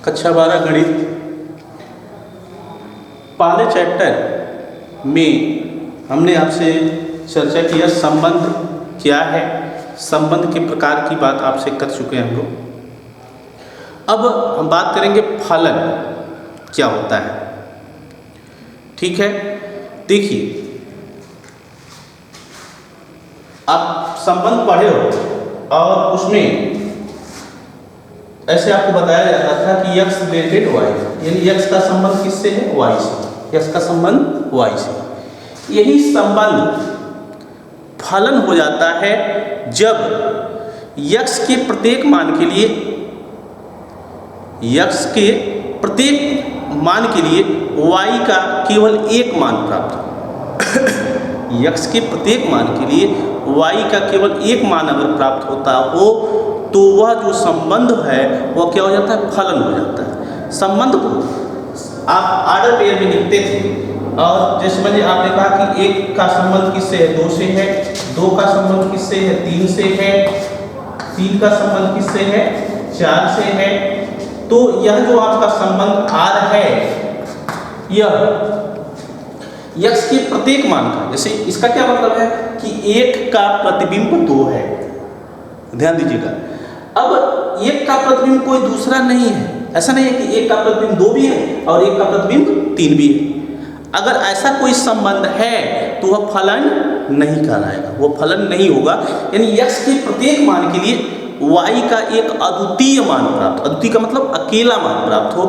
कक्षा 12 गणित पहले चैप्टर में हमने आपसे चर्चा किया संबंध क्या है, संबंध के प्रकार की बात आपसे कर चुके हैं हम लोग। अब हम बात करेंगे फलन क्या होता है। ठीक है, देखिए आप संबंध पढ़े हो और उसमें ऐसे आपको बताया जाता था कि x रिलेटेड y, यानी x का संबंध किससे है, y से। x का संबंध y से। यही संबंध फलन हो जाता है जब x के प्रत्येक मान के लिए y का केवल एक मान प्राप्त हो। x के प्रत्येक मान के लिए y का केवल एक मान अगर प्राप्त होता हो तो वह जो संबंध है वह क्या हो जाता है, फलन हो जाता है। संबंध को आप आर्डर पेयर में लिखते थे और जैसे मैंने आपने कहा कि एक का संबंध किससे है, 2 से है, 2 का संबंध किससे है, 3 से है, 3 का संबंध किससे है, 4 से है। तो यह जो आपका संबंध R है यह x के प्रत्येक मान का, जैसे इसका क्या मतलब है कि 1 का प्रतिबिंब 2 है। ध्यान दीजिएगा, अब 1 का प्रतिबिंब कोई दूसरा नहीं है। ऐसा नहीं है कि 1 का प्रतिबिंब 2 भी है और 1 का प्रतिबिंब 3 भी है। अगर ऐसा कोई संबंध है तो वह फलन नहीं कहलाएगा, वह फलन नहीं होगा। यानी x के प्रत्येक मान के लिए y का एक अद्वितीय मान प्राप्त, अद्वितीय का मतलब अकेला मान प्राप्त हो।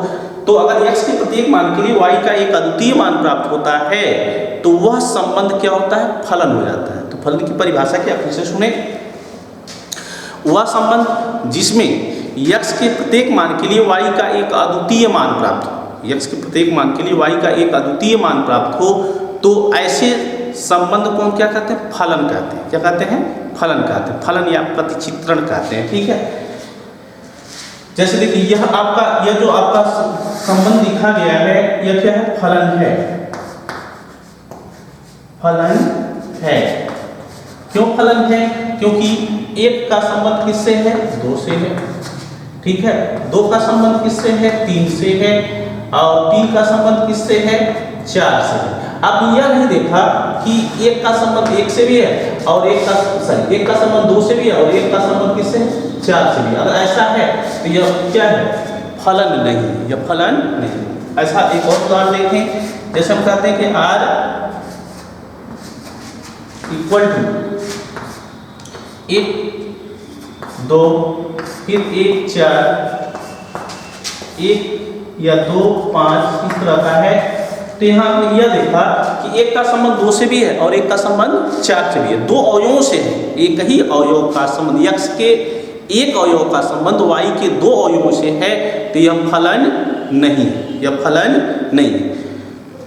तो अगर x के प्रत्येक मान के लिए y का एक अद्वितीय मान प्राप्त होता है तो वह संबंध क्या होता है, फलन हो जाता है। तो फलन की परिभाषा क्या, फिर से सुने। वह संबंध जिसमें x के प्रत्येक मान के लिए y का एक अद्वितीय मान प्राप्त हो, x के प्रत्येक मान के लिए y का एक अद्वितीय मान प्राप्त हो, तो ऐसे संबंध को हम क्या कहते हैं, फलन कहते हैं। क्या कहते हैं, फलन कहते हैं, फलन या प्रतिचित्रण कहते हैं। ठीक है, जैसे देखिए यह जो आपका संबंध लिखा गया है यह क्या है, फलन है। फलन है, क्यों फलन है, क्योंकि 1 का संबंध किससे है, 2 से है। ठीक है, 2 का संबंध किससे है, 3 से है, और 3 का संबंध किससे है, 4 से है। अब यह नहीं देखा कि 1 का संबंध 1 से भी है और 1 का संबंध 2 से भी है और 1 का संबंध किससे है, 4 से भी। अगर ऐसा है तो यह क्या है, फलन नहीं, यह फलन नहीं। ऐसा एक और उदाहरण देखें, जैसे हम कहते हैं कि R इक्वल टू 1 2 फिर 1 4 1 या 2 5 इस तरह का है। तो यहाँ हमने यह देखा कि 1 का संबंध 2 से भी है और 1 का संबंध 4 से भी है, 2 अवयवों से है। एक ही अवयव का संबंध, x के एक अवयव का संबंध y के 2 अवयवों से है, तो यह फलन नहीं, यह फलन नहीं।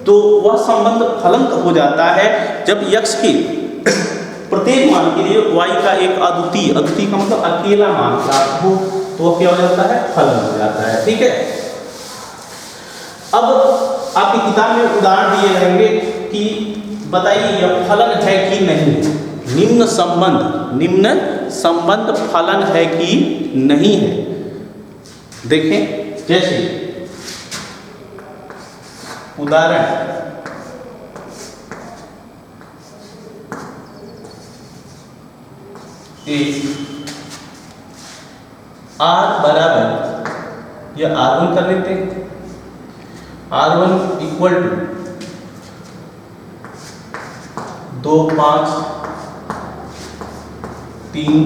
तो वह संबंध फलन हो जाता है जब x के प्रत्येक मान के लिए y का एक अद्वितीय का मतलब अकेला मान प्राप्त हो, तो वह क्या हो जाता है, फलन हो जाता है। ठीक है, अब आपकी किताब में उदाहरण दिए रहेंगे कि बताइए यह फलन है कि नहीं। निम्न संबंध फलन है कि नहीं है। देखें, जैसे उदाहरण R बराबर, यह R1 कर लेते हैं, R1 equal to 2 5 3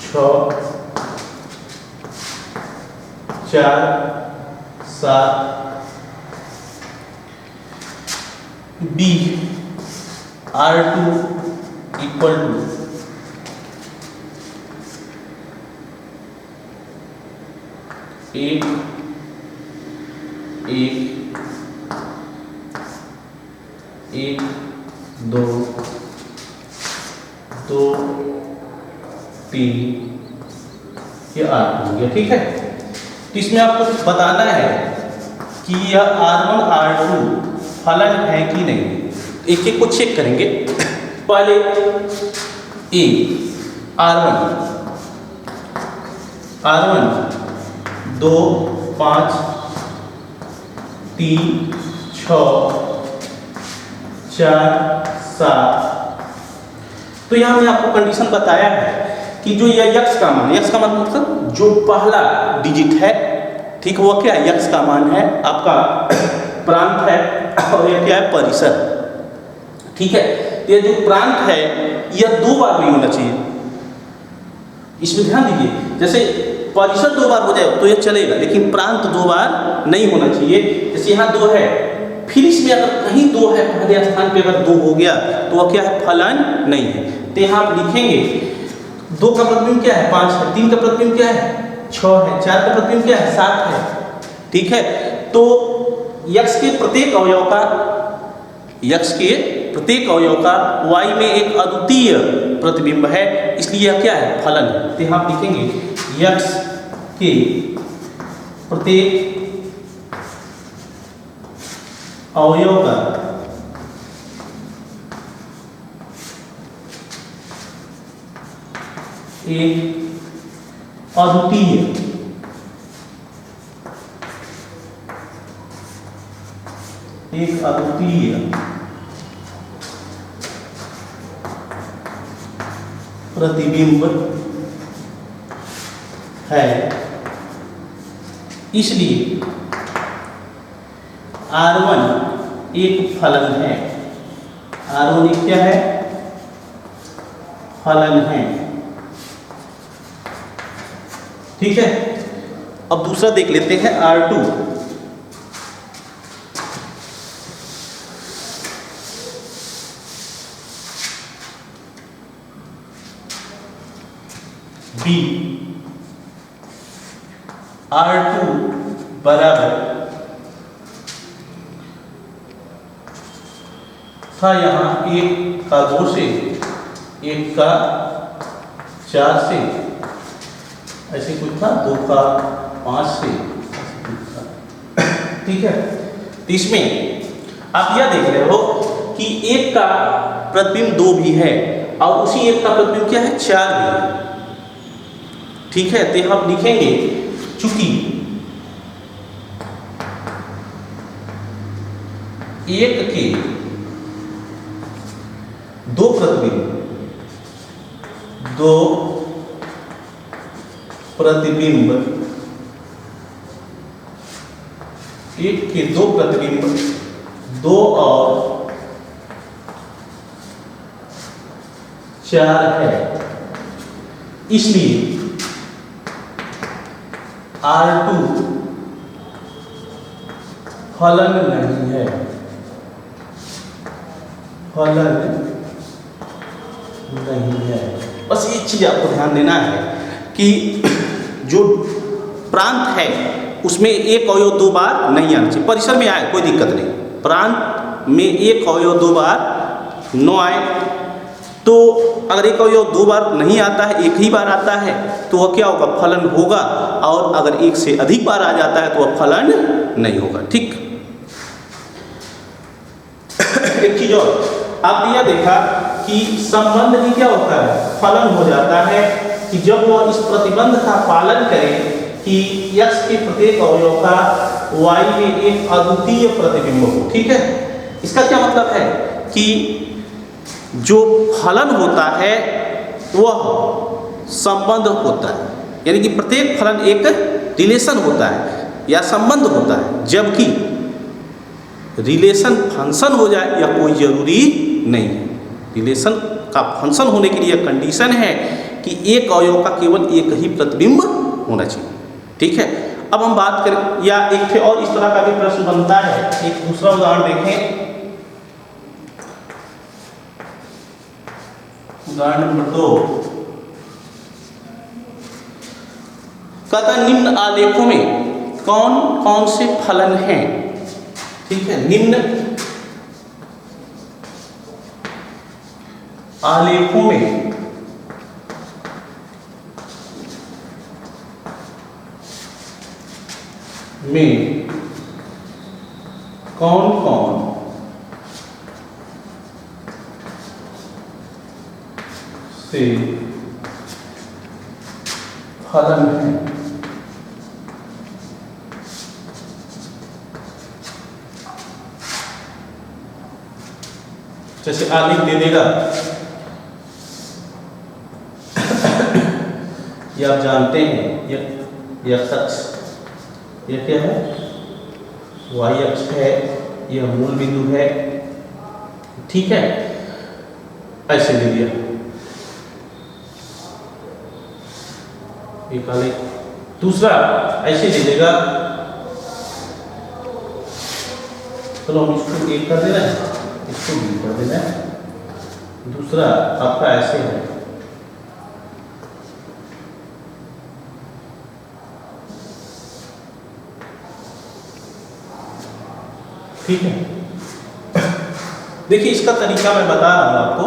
6 4 7 B R2 equal to 1 1 1 2 2 3 ये R2 हो गया। ठीक है, तो इसमें आपको बताना है कि यह R1 R2 फलन है कि नहीं। एक एक को चेक करेंगे। पहले ए R1 2 5 3 6 4 7। तो यहाँ मैंने आपको कंडीशन बताया है कि जो यह यक्स का मान, यक्स का मान मतलब जो पहला डिजिट है, ठीक, वो क्या है, यक्स का मान है, आपका प्रांत है, और यह क्या है, परिसर। ठीक है, ये जो प्रांत है यह 2 बार नहीं होना चाहिए, इसमें ध्यान दीजिए। जैसे परिसर 2 बार हो जाए तो यह चलेगा, लेकिन प्रांत 2 बार नहीं होना चाहिए। जैसे यहाँ 2 है, फिर इसमें अगर कहीं 2 है, पहले स्थान पे अगर 2 हो गया तो वह क्या है, फलन नहीं है। तो यहाँ आप लिखेंगे 2 का प्रतिबिंब क्या है, 5 है, 3 का प्रतिबिंब क्या है, 6 है, 4 का प्रतिबिंब क्या है, 7 है। ठीक है, तो यक्स के प्रत्येक अवयव का, यक्स के प्रत्येक अवयव का y में एक अद्वितीय प्रतिबिंब है, इसलिए यह क्या है, फलन है। तो यहाँ आप लिखेंगे यक्स के प्रत्येक अवयव का एक अद्वितीय प्रतिबिंब है, इसलिए R1 एक फलन है। R1 एक क्या है, फलन है। ठीक है, अब दूसरा देख लेते हैं R2। B R2 बराबर था यहाँ 1 का 2 से, 1 का 4 से, ऐसे कुछ था, 2 का 5 से, ऐसे कुछ था। ठीक है, तो इसमें आप यह देख रहे हो कि 1 का प्रतिबिंब 2 भी है और उसी 1 का प्रतिबिंब क्या है, 4 भी है। ठीक है, तो हम लिखेंगे चूंकि 1 के 2 प्रतिबिंब, 2 प्रतिबिंब, 1 के 2 प्रतिबिंब 2 और 4 है, इसलिए R2 फलन नहीं है, फलन नहीं है। बस एक चीज आपको ध्यान देना है कि जो प्रांत है उसमें एक अवयव 2 बार नहीं आना चाहिए। परिसर में आए कोई दिक्कत नहीं, प्रांत में एक अवयव 2 बार न आए। तो अगर एक अवयव 2 बार नहीं आता है, एक ही बार आता है, तो वह क्या होगा, फलन होगा। और अगर 1 से अधिक बार आ जाता है तो वह फलन नहीं होगा। ठीक, एक चीज और आपने यह देखा कि संबंध भी क्या होता है, फलन हो जाता है कि जब वह इस प्रतिबंध का पालन करे कि x के प्रत्येक अवयव का y में एक अद्वितीय प्रतिबिंब हो। ठीक है, इसका क्या मतलब है कि जो फलन होता है वह संबंध होता है, यानी कि प्रत्येक फलन एक रिलेशन होता है या संबंध होता है, जबकि रिलेशन फंक्शन हो जाए या कोई जरूरी नहीं है। रिलेशन का फंक्शन होने के लिए कंडीशन है कि एक अवयव का केवल एक ही प्रतिबिंब होना चाहिए। ठीक है, अब हम बात करें, या एक और इस तरह का भी प्रश्न बनता है। एक दूसरा उदाहरण देखें, उदाहरण नंबर 2। कहता निम्न आलेखों में कौन कौन से फलन हैं। ठीक है, निम्न आलेखों में कौन कौन से फलन है। जैसे आलेख दे देगा, ये आप जानते हैं, ये अक्ष, ये क्या है, वाई अक्ष है, यह मूल बिंदु है, ठीक है, ऐसे दे दिया एक आलेख। दूसरा ऐसे दे देगा, चलो हम इसको एक कर दे रहे हैं, इसको भी कर देना है। दूसरा आपका ऐसे है, ठीक है। देखिए इसका तरीका मैं बता रहा हूं आपको।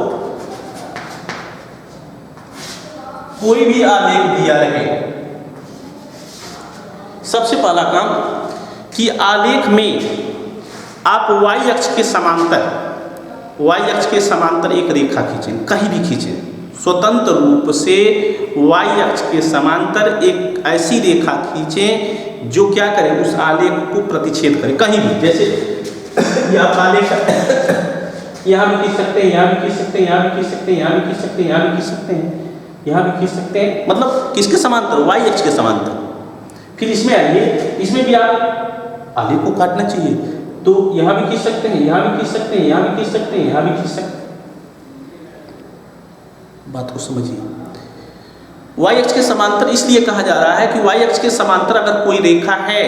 कोई भी आलेख दिया रहे, सबसे पहला काम कि आलेख में आप y अक्ष के समांतर एक रेखा खींचें, कहीं भी खींचें, स्वतंत्र रूप से y अक्ष के समांतर एक ऐसी रेखा खींचें जो क्या करे, उस आलेख को प्रतिच्छेद करे कहीं भी। जैसे ये आप आलेख यहाँ भी खींच सकते हैं, यहाँ भी खींच सकते हैं, यहाँ भी खींच सकते हैं, यहाँ भी खींच सकते हैं, यहाँ भी खींच सकते हैं, यहाँ भी खींच सकते हैं, मतलब किसके समांतर, y अक्ष के समांतर। फिर इसमें आइए, इसमें भी आप आलेख को काटना चाहिए, तो यहाँ भी खींच सकते हैं, यहाँ भी खींच सकते हैं, यहाँ भी खींच सकते हैं, यहाँ भी खींच सकते हैं। बात को समझिए, y अक्ष के समांतर इसलिए कहा जा रहा है कि y अक्ष के समांतर अगर कोई रेखा है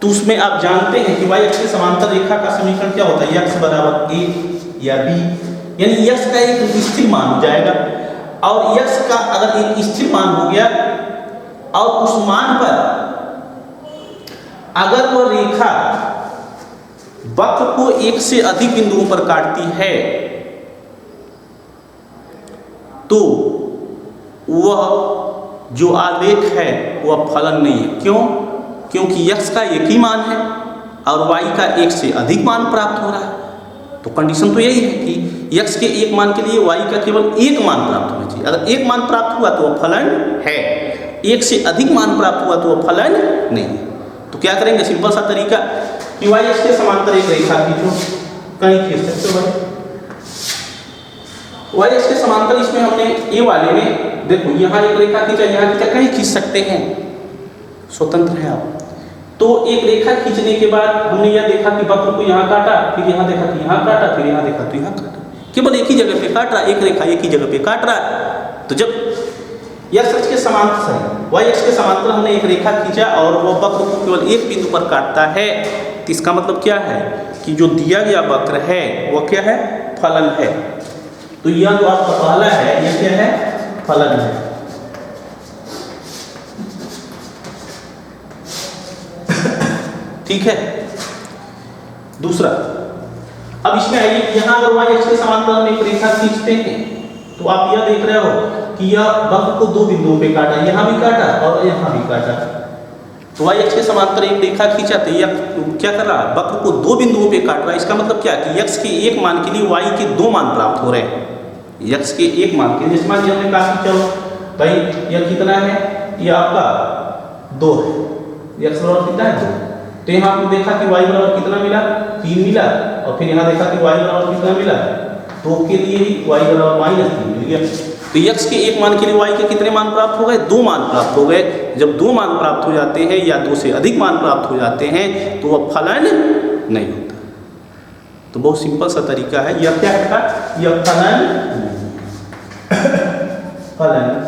तो उसमें आप जानते हैं कि y अक्ष के समांतर रेखा का समीकरण क्या होता है, x बराबर a या b, यानी x का एक स्थिर मान हो जाएगा। और x का अगर एक स्थिर मान हो गया और उस मान पर अगर वह रेखा वक्र को एक से अधिक बिंदुओं पर काटती है तो वह जो आलेख है वह फलन नहीं है। क्यों? क्योंकि x का एक ही मान है और y का एक से अधिक मान प्राप्त हो रहा है। तो कंडीशन तो यही है कि x के एक मान के लिए y का केवल एक मान प्राप्त होना चाहिए। अगर एक मान प्राप्त हुआ तो वह फलन है, एक से अधिक मान प्राप्त हुआ तो वह फलन नहीं है। तो क्या करेंगे, सिंपल सा तरीका कि y अक्ष के समांतर एक रेखा खींचो, कहीं खींच सकते हो भाई। y अक्ष के समांतर इसमें हमने ए वाले में देखो यहाँ एक रेखा खींचा, यहाँ खींचा, कहीं खींच सकते हैं, स्वतंत्र है आप। तो एक रेखा खींचने के बाद हमने यह देखा कि वक्र को यहाँ काटा, फिर यहाँ देखा कि यहाँ काटा, फिर यहाँ देखा तो यहाँ काटा, केवल एक ही जगह पे काट रहा, एक रेखा एक ही जगह पे काट रहा है। तो जब x अक्ष के समांतर है, y अक्ष के समांतर हमने एक रेखा खींचा और वह वक्र को केवल एक बिंदु पर काटता है, तो इसका मतलब क्या है कि जो दिया गया वक्र है वह क्या है, फलन है। तो यह जो आपका पहला है यह क्या है, फलन है। ठीक है। दूसरा, अब इसमें आइए, यहाँ अगर y अक्ष के समांतर हम एक रेखा खींचते हैं तो आप यह देख रहे हो कि यह वक्र को दो बिंदुओं पे काटा, यहाँ भी काटा और यहाँ भी काटा। तो y अक्ष के समांतर एक रेखा खींचा तो यह क्या कर रहा है, वक्र को दो बिंदुओं पे काट रहा है। इसका मतलब क्या कि x के एक मान के लिए y के दो मान प्राप्त हो रहे हैं। x के एक मान के लिए मान हमने कहा कि चलो भाई यह कितना है, यह आपका 2 है, x बराबर कितना है 2। तो यहाँ आपने देखा कि y बराबर कितना मिला, 3 मिला, और फिर यहाँ देखा कि y बराबर कितना मिला, 2 के लिए ही y बराबर -3 मिल गया। तो x के एक मान के लिए y के कितने मान प्राप्त हो गए, 2 मान प्राप्त हो गए। जब 2 मान प्राप्त हो जाते हैं या 2 से अधिक मान प्राप्त हो जाते हैं तो वह फलन नहीं होता। तो बहुत सिंपल सा तरीका है, यह क्या है, यह फलन फलन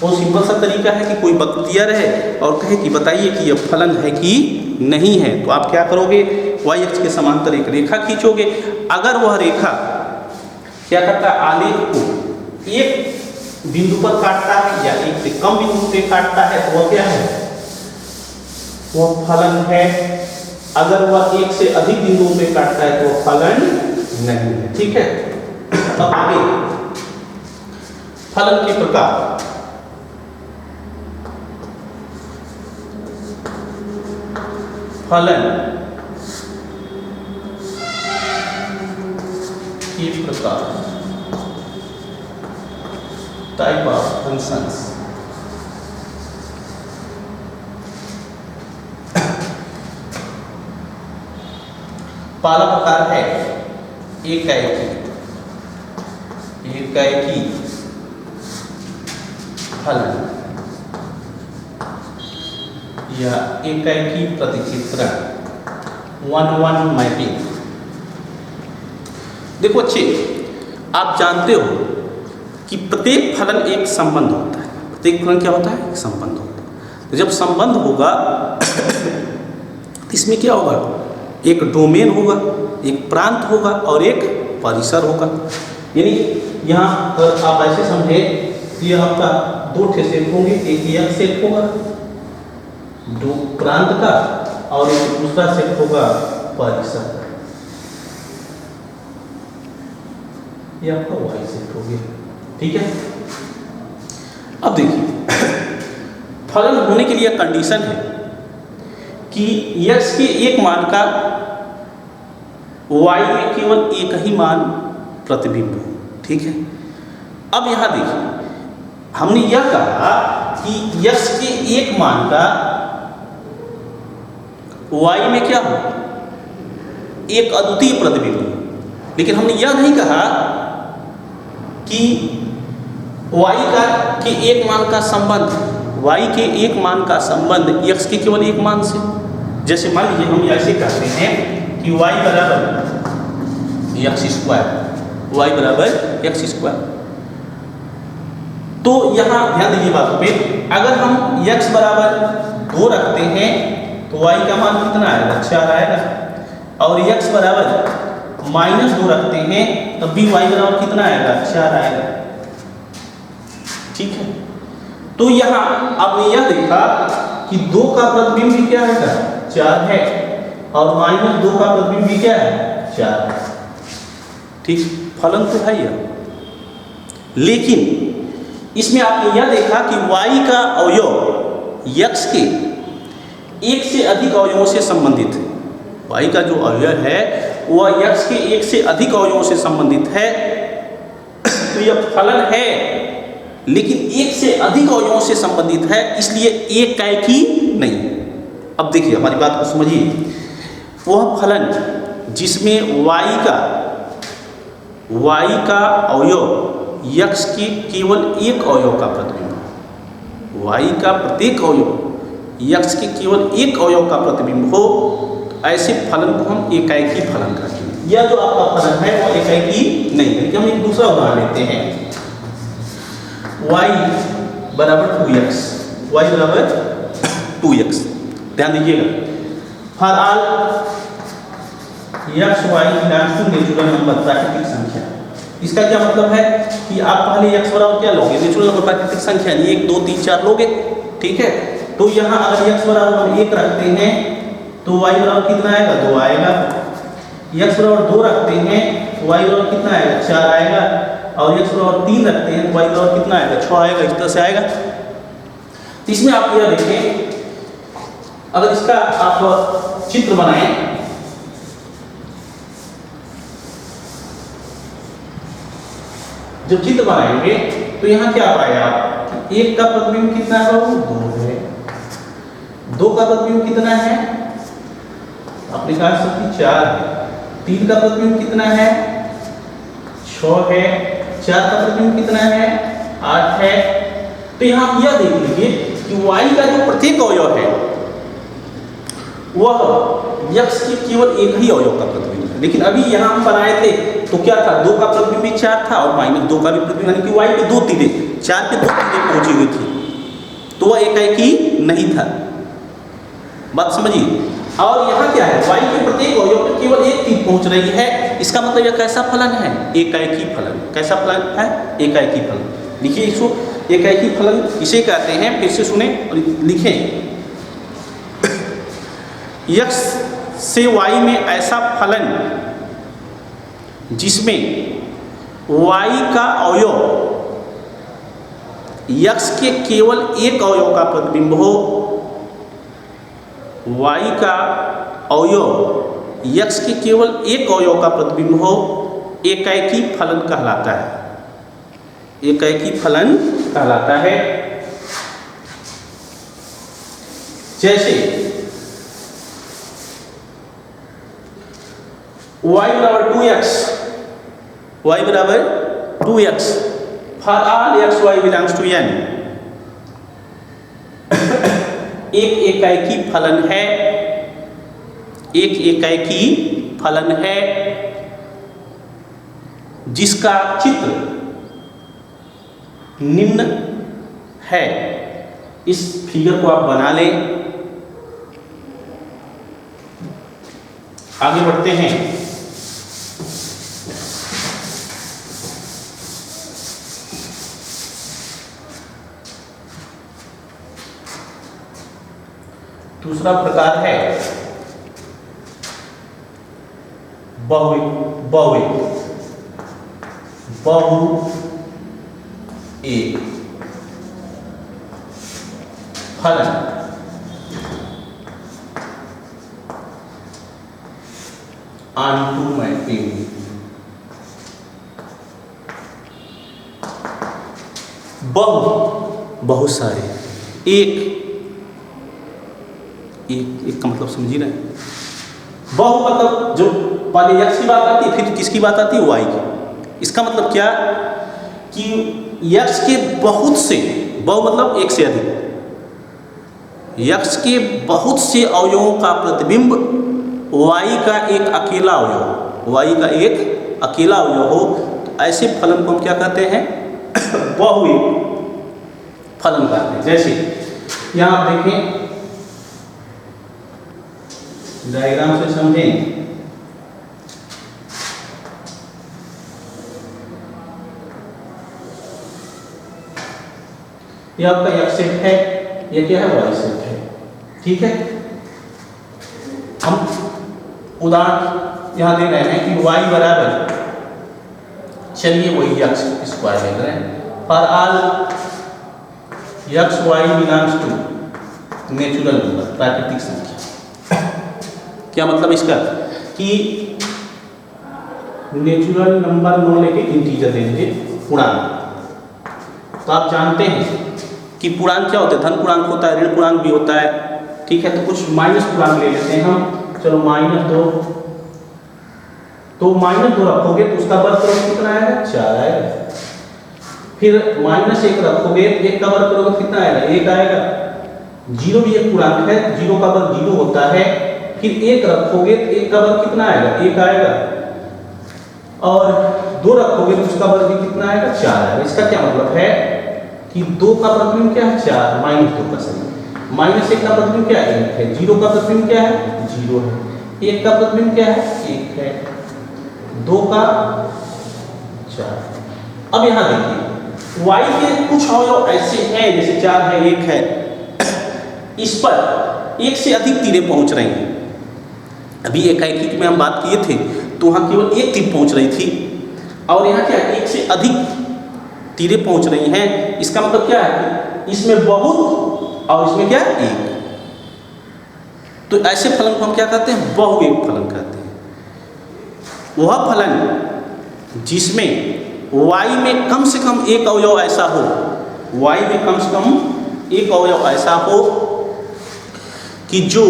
बहुत सिंपल सा तरीका है कि कोई वक्र दिया रहे और कहे कि बताइए कि यह फलन है कि नहीं है। तो आप क्या करोगे, y अक्ष के समांतर एक रेखा खींचोगे। अगर वह रेखा क्या करता है, आलेख को एक बिंदु पर काटता है या एक से कम बिंदु पे काटता है तो वह क्या है, वह फलन है। अगर वह एक से अधिक बिंदुओं पे काटता है तो वह फलन नहीं है। ठीक है। अब आगे फलन के प्रकार। फलन के प्रकार, टाइप ऑफ फंक्शंस। पहला प्रकार है एकाएकी फलन या एकाएकी प्रतिचित्रण, 1-1 मैपिंग। देखो अच्छे, आप जानते हो कि प्रत्येक फलन एक संबंध होता है। प्रत्येक फलन क्या होता है? एक संबंध होता है। तो जब संबंध होगा तो इसमें क्या होगा? एक डोमेन होगा, एक प्रांत होगा और एक परिसर होगा। यानी यहाँ पर आप ऐसे समझे कि यह आपका दो ठे सेट होंगे, एक यह सेट होगा दो प्रांत का और एक दूसरा सेट होगा परिसर का। ये आपका वाई सेट हो गया, ठीक है। अब देखिए फलन होने के लिए कंडीशन है कि x के एक मान का y में केवल एक ही मान प्रतिबिंब हो, ठीक है। अब यहां देखिए हमने यह कहा कि x के एक मान का y में क्या हो? एक अद्वितीय प्रतिबिंब हो। लेकिन हमने यह नहीं कहा कि y का के एक मान का संबंध, y के एक मान का संबंध x के केवल एक मान से। जैसे मान लीजिए हम ऐसे कहते हैं कि y बराबर x स्क्वायर। तो यहाँ ध्यान दीजिए बातों पे, अगर हम x बराबर 2 रखते हैं तो y का मान कितना आएगा? 4 आएगा। और x बराबर -2 रखते हैं तब भी y बराबर कितना आएगा? 4 आएगा, ठीक है। तो यहाँ आपने यह देखा कि 2 का प्रतिबिंब भी क्या है? 4 है और -2 का प्रतिबिंब भी क्या है? 4 है, ठीक। फलन तो है यह, लेकिन इसमें आपने यह देखा कि y का अवयव x के एक से अधिक अवयवों से संबंधित है। y का जो अवयव है वह x के एक से अधिक अवयवों से संबंधित है। तो यह फलन है लेकिन एक से अधिक अवयवों से संबंधित है, इसलिए एकाएकी नहीं। अब देखिए हमारी बात को समझिए, वह फलन जिसमें y का अवयव x के केवल एक अवयव का प्रतिबिंब, y का प्रत्येक अवयव x के केवल एक अवयव का प्रतिबिंब हो, ऐसे फलन को हम एकाएकी फलन कहते हैं। यह जो आपका फलन है वह एकाएकी नहीं है। हम एक दूसरा उदाहरण लेते हैं, y बराबर 2x। ध्यान दीजिएगा, for all x y belongs to natural number, प्राकृतिक संख्या। इसका क्या मतलब है कि आप पहले x बराबर क्या लोगे? नेचुरल नंबर, प्राकृतिक संख्या, 1 2 3 4 लोगे, ठीक है। तो यहाँ अगर x बराबर हम 1 रखते हैं तो y बराबर कितना आएगा? 2 आएगा। x बराबर 2 रखते हैं तो y बराबर कितना आएगा? 4 आएगा। और x बराबर 3 रखते हैं तो y बराबर कितना आएगा? 6 आएगा। इस तरह से आएगा। तो इसमें आप यह देखें, अगर इसका आप चित्र बनाएं, जब चित्र बनाएंगे तो यहाँ क्या पाएगा आप? 1 का प्रतिबिंब कितना है? 2 है। 2 का प्रतिबिंब कितना है? अपने कहा सकती 4 है। 3 का प्रतिबिंब कितना है? 6 है। 4 का प्रतिबिंब कितना है? 8 है। तो यहाँ आप यह देख लीजिए कि y का जो प्रत्येक अवयव है वह x के केवल एक ही अवयव का प्रतिबिंब है। लेकिन अभी यहाँ हम बनाए थे तो क्या था? 2 का प्रतिबिंब भी 4 था और -2 का भी प्रतिबिंब, यानी कि y पे 2 तीरें, 4 पे 2 तीरें पहुंची हुई थी, तो वह एकाएकी नहीं था। बात समझिए। और यहाँ क्या है? y के प्रत्येक अवयव पे केवल एक तीर पहुंच रही है। इसका मतलब यह कैसा फलन है? एकाएकी फलन। कैसा फलन है? एकाएकी फलन। लिखिए इसको, एकाएकी फलन इसे कहते हैं। फिर से सुने और लिखें, x से y में ऐसा फलन जिसमें y का अवयव x के केवल एक अवयव का प्रतिबिंब हो, y का अवयव x के केवल एक अवयव का प्रतिबिंब हो, एकाएकी फलन कहलाता है। एकाएकी फलन कहलाता है। जैसे y बराबर 2x, y बराबर 2x for all x y belongs to n। एक एकाएकी फलन है, एक एकाएकी फलन है जिसका चित्र निम्न है। इस फिगर को आप बना लें। आगे बढ़ते हैं। दूसरा प्रकार है बहुएक फलन। Onto mapping. बहुत सारे, एक का मतलब समझी रहे हैं। बहु मतलब जो पहले यक्स की बात आती है, फिर किसकी बात आती है, वाई की। इसका मतलब क्या कि यक्स के बहुत से, बहु मतलब एक से अधिक, यक्स के बहुत से अवयवों का प्रतिबिंब वाई का एक अकेला अवयव, वाई का एक अकेला अवयव हो, तो ऐसे फलन को हम क्या कहते हैं, बहुएक फलन कहते हैं। जैसे यहाँ आप देखें, डायग्राम से समझें। यह आपका एक्स सेट है, यह क्या है, वाई सेट है। ठीक है, हम उदाहरण यहां दे रहे हैं कि वाई बराबर, चलिए वही एक्स स्क्वायर ले रहे हैं, for all x y belongs to natural number, प्राकृतिक संख्या। क्या मतलब इसका कि नेचुरल नंबर नो लेके इंटीजर ले लीजिए, पूर्णांक। तो आप जानते हैं कि पूर्णांक क्या होते हैं, धन पूर्णांक होता है, ऋण पूर्णांक भी होता है। ठीक है, तो कुछ माइनस पूर्णांक ले लेते हैं हम। चलो -2, तो -2 रखोगे तो उसका वर्ग करोगे कितना आएगा, 4 आएगा। फिर -1 रखोगे, 1 का वर्ग करोगे कितना आएगा, 1 आएगा। 0 भी एक पूर्णांक है, 0 का वर्ग 0 होता है। फिर 1 रखोगे तो 1 का वर्ग कितना आएगा, 1 आएगा। और 2 रखोगे तो उसका वर्ग भी कितना आएगा, 4 आएगा। इसका क्या मतलब है कि 2 का प्रतिबिंब क्या है, 4, -2 का सही। -1 का प्रतिबिंब क्या है, 1 है। 0 का प्रतिबिंब क्या है, 0 है। 1 का प्रतिबिंब क्या है, 1 है। 2 का 4। अब यहाँ देखिए, y के कुछ अवयव ऐसे हैं, जैसे 4 है, 1 है, इस पर एक से अधिक तीरें पहुंच रही हैं। अभी एकाएकी में हम बात किए थे तो वहाँ केवल एक तीर पहुंच रही थी, और यहाँ क्या, एक से अधिक तीरें पहुंच रही हैं। इसका मतलब क्या है कि इसमें बहुत और इसमें क्या, एक। तो ऐसे फलन को हम क्या कहते हैं, बहुएक फलन कहते हैं। वह फलन जिसमें y में कम से कम एक अवयव ऐसा हो, y में कम से कम एक अवयव ऐसा हो कि जो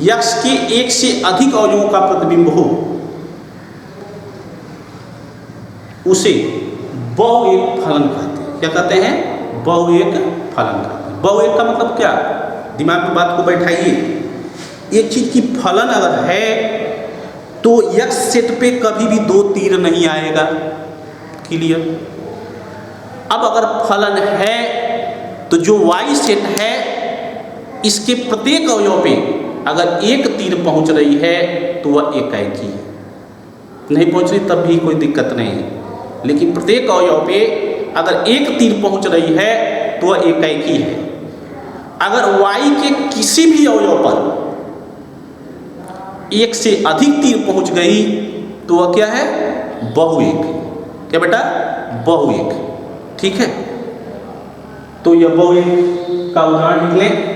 यक्स के एक से अधिक अवयवों का प्रतिबिंब हो, उसे बहुएक फलन कहते हैं। क्या कहते हैं, बहुएक फलन कहते हैं। बहुएक का मतलब क्या, दिमाग में बात को बैठाइए। एक चीज की फलन अगर है तो यक्स सेट पे कभी भी 2 तीर नहीं आएगा। क्लियर। अब अगर फलन है तो जो वाई सेट है, इसके प्रत्येक अवयव पे अगर एक तीर पहुंच रही है तो वह एकाएकी है। नहीं पहुंच रही तब भी कोई दिक्कत नहीं है, लेकिन प्रत्येक अवयव पे अगर एक तीर पहुंच रही है तो वह एकाएकी है। अगर y के किसी भी अवयव पर एक से अधिक तीर पहुंच गई तो वह क्या है, बहुएक। क्या बेटा, बहुएक। ठीक है, तो यह बहुएक का उदाहरण लिख लें।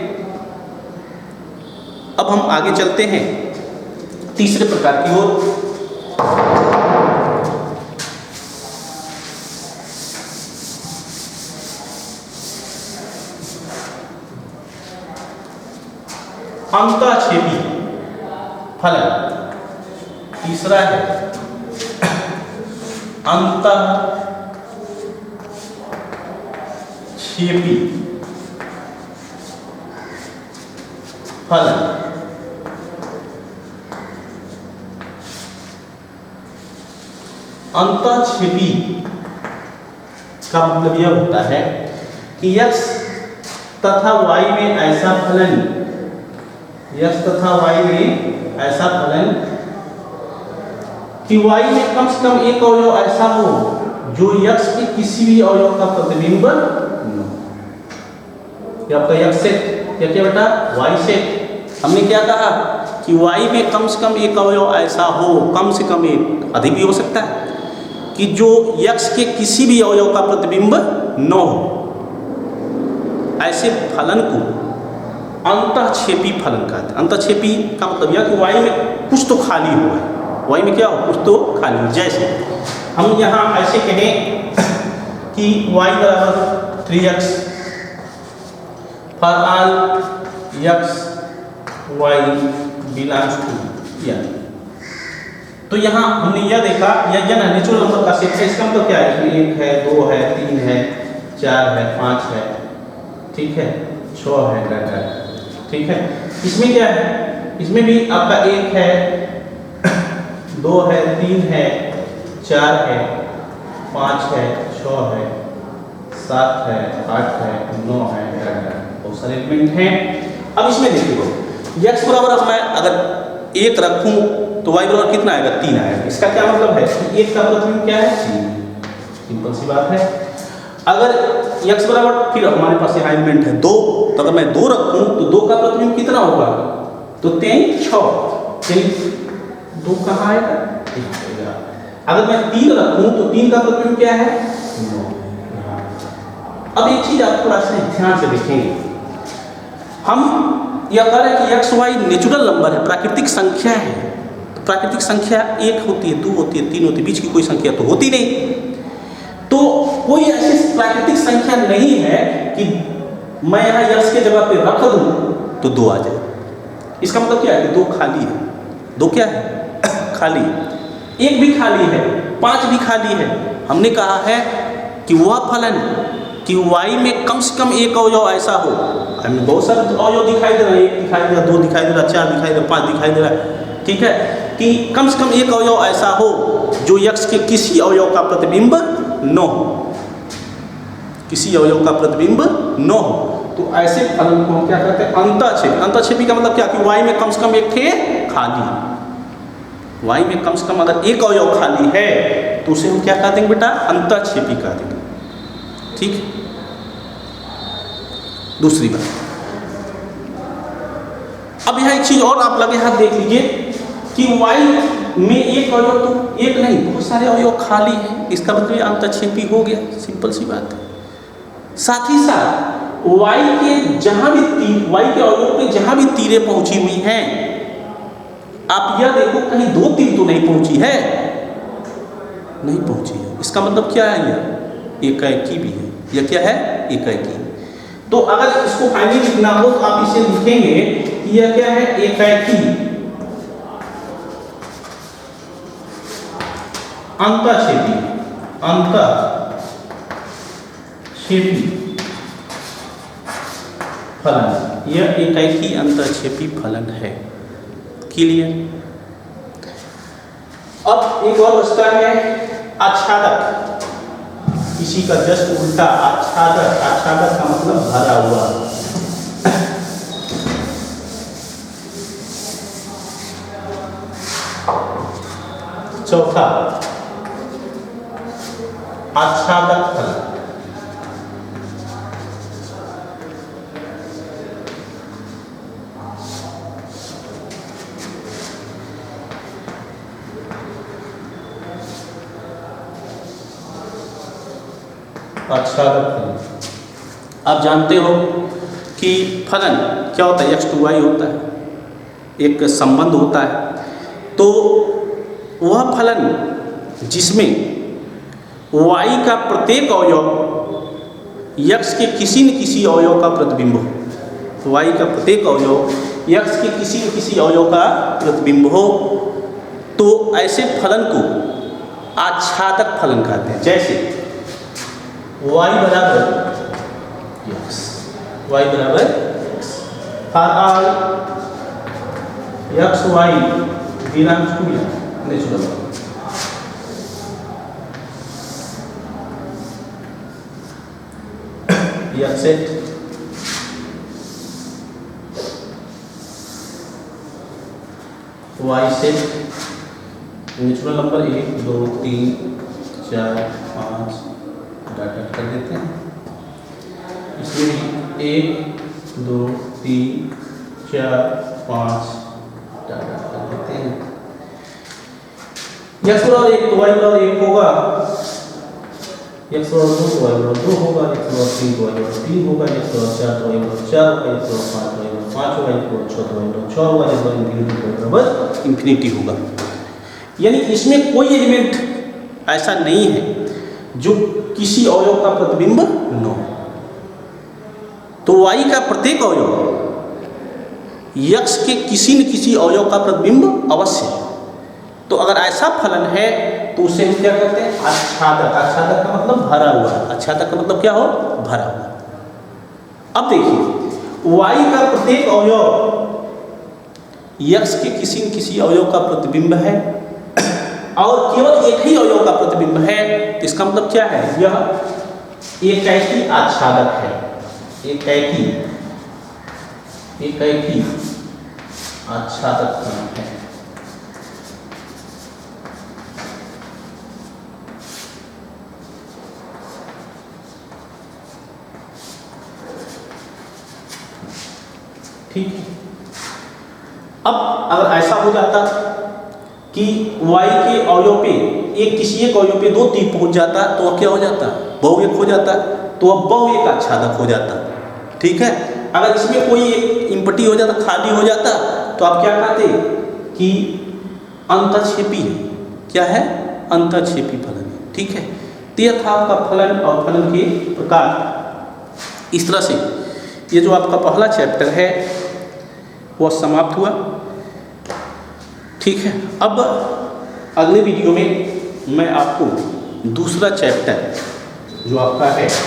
अब हम आगे चलते हैं तीसरे प्रकार की ओर। अंतःक्षेपी फलन। तीसरा है अंतःक्षेपी फलन। अंतःक्षेपी का मतलब यह होता है कि x तथा y में ऐसा फलन, x तथा y में ऐसा फलन कि y में कम से कम एक अवयव ऐसा हो जो x के किसी भी अवयव का प्रतिबिंब न हो। ये आपका x सेट या क्या बेटा y सेट। हमने क्या कहा कि y में कम से कम एक अवयव ऐसा हो, कम से कम एक, अधिक भी हो सकता है, कि जो x के किसी भी अवयव का प्रतिबिंब न हो। ऐसे फलन को अंतःक्षेपी फलन कहते हैं। अंतःक्षेपी का मतलब यह कि y में कुछ तो खाली हुआ है, y में क्या हो, कुछ तो खाली हो। जैसे हम यहाँ ऐसे कहें कि y बराबर 3x for all x y belongs to n। तो यहाँ हमने यह देखा, यह n है, नेचुरल नंबर का सेट है। इसका मतलब क्या है कि 1 है, 2 है, 3 है, 4 है, 5 है, ठीक है, 6 है, डाटा, ठीक है। इसमें क्या है, इसमें भी आपका 1 है, 2 है, 3 है, 4 है, 5 है, 6 है, 7 है, 8 है, 9 है, डाटा, बहुत सारे एलिमेंट हैं। अब इसमें देखिए x बराबर, अब मैं अगर 1 रखूं तो y बराबर कितना आएगा, 3 आएगा। इसका क्या मतलब है कि 1 का प्रतिबिंब क्या है, 3। सिंपल सी बात है। अगर x बराबर, फिर हमारे पास यहाँ एलिमेंट है 2, तो अगर मैं 2 रखूं तो 2 का प्रतिबिंब कितना होगा, तो 3 6, 2 कहाँ आएगा, अगर मैं 3 रखूं तो 3 का प्रतिबिंब क्या है, 9। अब एक चीज आप थोड़ा सा ध्यान से देखेंगे, हम यह कह रहे हैं कि x y नेचुरल नंबर है, प्राकृतिक संख्या है। तो प्राकृतिक संख्या 1 होती है, 2 होती है, 3 होती है, बीच की कोई संख्या तो होती नहीं। तो कोई ऐसी प्राकृतिक संख्या नहीं है कि मैं यहाँ x के जगह पे रख दूं तो 2 आ जाए। इसका मतलब क्या है कि 2 खाली है, 2 क्या है खाली है, 1 भी खाली है, 5 भी खाली है। हमने कहा है कि वह फलन कि y में कम से कम एक अवयव ऐसा हो, हमें बहुत सारे अवयव दिखाई दे रहा है, 1 दिखाई दे रहा, 2 दिखाई दे रहा, 4 दिखाई दे रहा, 5 दिखाई दे रहा, ठीक है, कि कम से कम एक अवयव ऐसा हो जो x के किसी अवयव का प्रतिबिंब न हो, किसी अवयव का प्रतिबिंब न हो। तो ऐसे फलन को हम क्या कहते हैं, अंतःक्षेपी। अंतःक्षेपी का मतलब क्या कि y में कम से कम एक थे खाली, y में कम से कम अगर एक अवयव खाली है तो उसे हम क्या कह देंगे बेटा, अंतःक्षेपी कह देंगे, ठीक। दूसरी बात, अब यहाँ एक चीज और आप लगे हाथ देख लीजिए कि y में एक अवयव तो एक नहीं, बहुत सारे अवयव खाली हैं, इसका मतलब अंतःक्षेपी हो गया, सिंपल सी बात है। साथ ही साथ y के अवयव पे जहां भी तीरें पहुंची हुई हैं, आप यह देखो कहीं 2 तीर तो नहीं पहुंची है, नहीं पहुंची है। इसका मतलब क्या है, यह एकाएकी भी है, यह क्या है, एकाएकी। तो अगर इसको फाइनली लिखना हो तो आप इसे लिखेंगे कि यह क्या है, एकाएकी अंतःक्षेपी, अंतःक्षेपी फलन, यह एकाएकी अंतःक्षेपी फलन है। क्लियर। अब एक और बचता है आच्छादक, इसी का जस्ट उल्टा आच्छादक। आच्छादक का मतलब भरा हुआ। चौथा आच्छादक फलन। आच्छादक फलन, आप जानते हो कि फलन क्या होता है, x to y होता है, एक संबंध होता है। तो वह फलन जिसमें y का प्रत्येक अवयव x के किसी न किसी अवयव का प्रतिबिंब हो, y का प्रत्येक अवयव x के किसी न किसी अवयव का प्रतिबिंब हो, तो ऐसे फलन को आच्छादक फलन कहते हैं। जैसे y बराबर x, y बराबर x for all x y belongs to natural x set y set natural number 1 2 3 4 5 data कर देते हैं। इसमें 1 2 3 4 5 डाटा कर देते हैं। x बराबर 1 तो y बराबर 1 होगा, x बराबर 2 तो y बराबर 2 होगा, x बराबर 3 तो y बराबर 3 होगा, x बराबर 4 तो y बराबर 4 होगा, x बराबर 5 तो y बराबर 5 होगा, x बराबर 6 तो y बराबर 6 होगा, x बराबर इंफिनिटी होगा। यानी इसमें कोई एलिमेंट ऐसा नहीं है जो किसी अवयव का प्रतिबिंब न हो। तो y का प्रत्येक अवयव x के किसी न किसी अवयव का प्रतिबिंब अवश्य है। तो अगर ऐसा फलन है तो उसे हम क्या कहते हैं? आच्छादक। आच्छादक का मतलब भरा हुआ। आच्छादक का मतलब क्या हो? भरा हुआ। अब देखिए y का प्रत्येक अवयव x के किसी न किसी अवयव का प्रतिबिंब है और केवल एक ही अवयव का प्रतिबिंब है। इसका मतलब क्या है? यह एकैकी आच्छादक है। एकैकी आच्छादक फलन है। ठीक है। अब अगर ऐसा हो जाता कि y के अवयव पे किसी एक अवयव पे 2 तीर पहुंच जाता तो अब क्या हो जाता? बहुएक हो जाता। तो अब बहुएक आच्छादक हो जाता। ठीक है। अगर इसमें कोई एक इम्पटी हो जाता, खाली हो जाता, तो आप क्या कहते कि अंतःक्षेपी है। क्या है? अंतःक्षेपी फलन है। ठीक है। तो यह था आपका फलन और फलन के प्रकार। इस तरह से ये जो आपका पहला चैप्टर है वह समाप्त हुआ। ठीक है। अब अगले वीडियो में मैं आपको दूसरा चैप्टर जो आपका है उस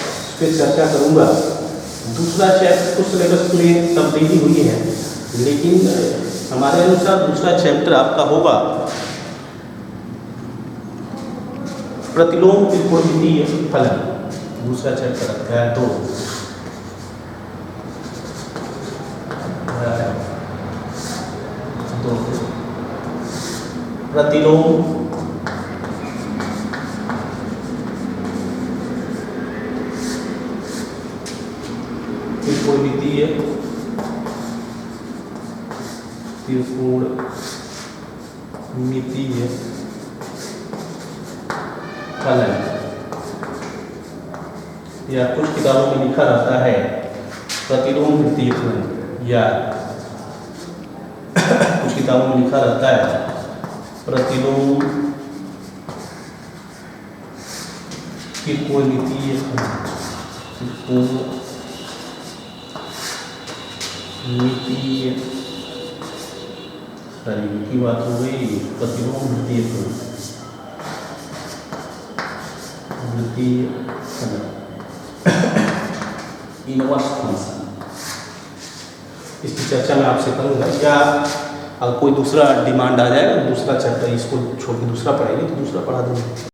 पर चर्चा करूँगा। दूसरा चैप्टर कुछ सिलेबस में तब्दीली हुई है, लेकिन हमारे अनुसार दूसरा चैप्टर आपका होगा प्रतिलोम त्रिकोणमितीय फलन। दूसरा चैप्टर अध्याय 2 प्रतिलोम त्रिकोणमितीय फलन, या कुछ किताबों में लिखा रहता है प्रतिलोम वृत्तीय फलन, या कुछ किताबों में लिखा रहता है प्रतिलोम त्रिकोणमितीय फलन। त्रिकोणमितीय की बात हो गई। प्रतिलोम वृत्तीय फलन, वृत्तीय फलन, इनवर्स फंक्शन, इसकी चर्चा मैं आपसे करूँगा। क्या अगर कोई दूसरा डिमांड आ जाएगा, दूसरा चैप्टर इसको छोड़ के दूसरा पढ़ाएंगे तो दूसरा पढ़ा दूँगा।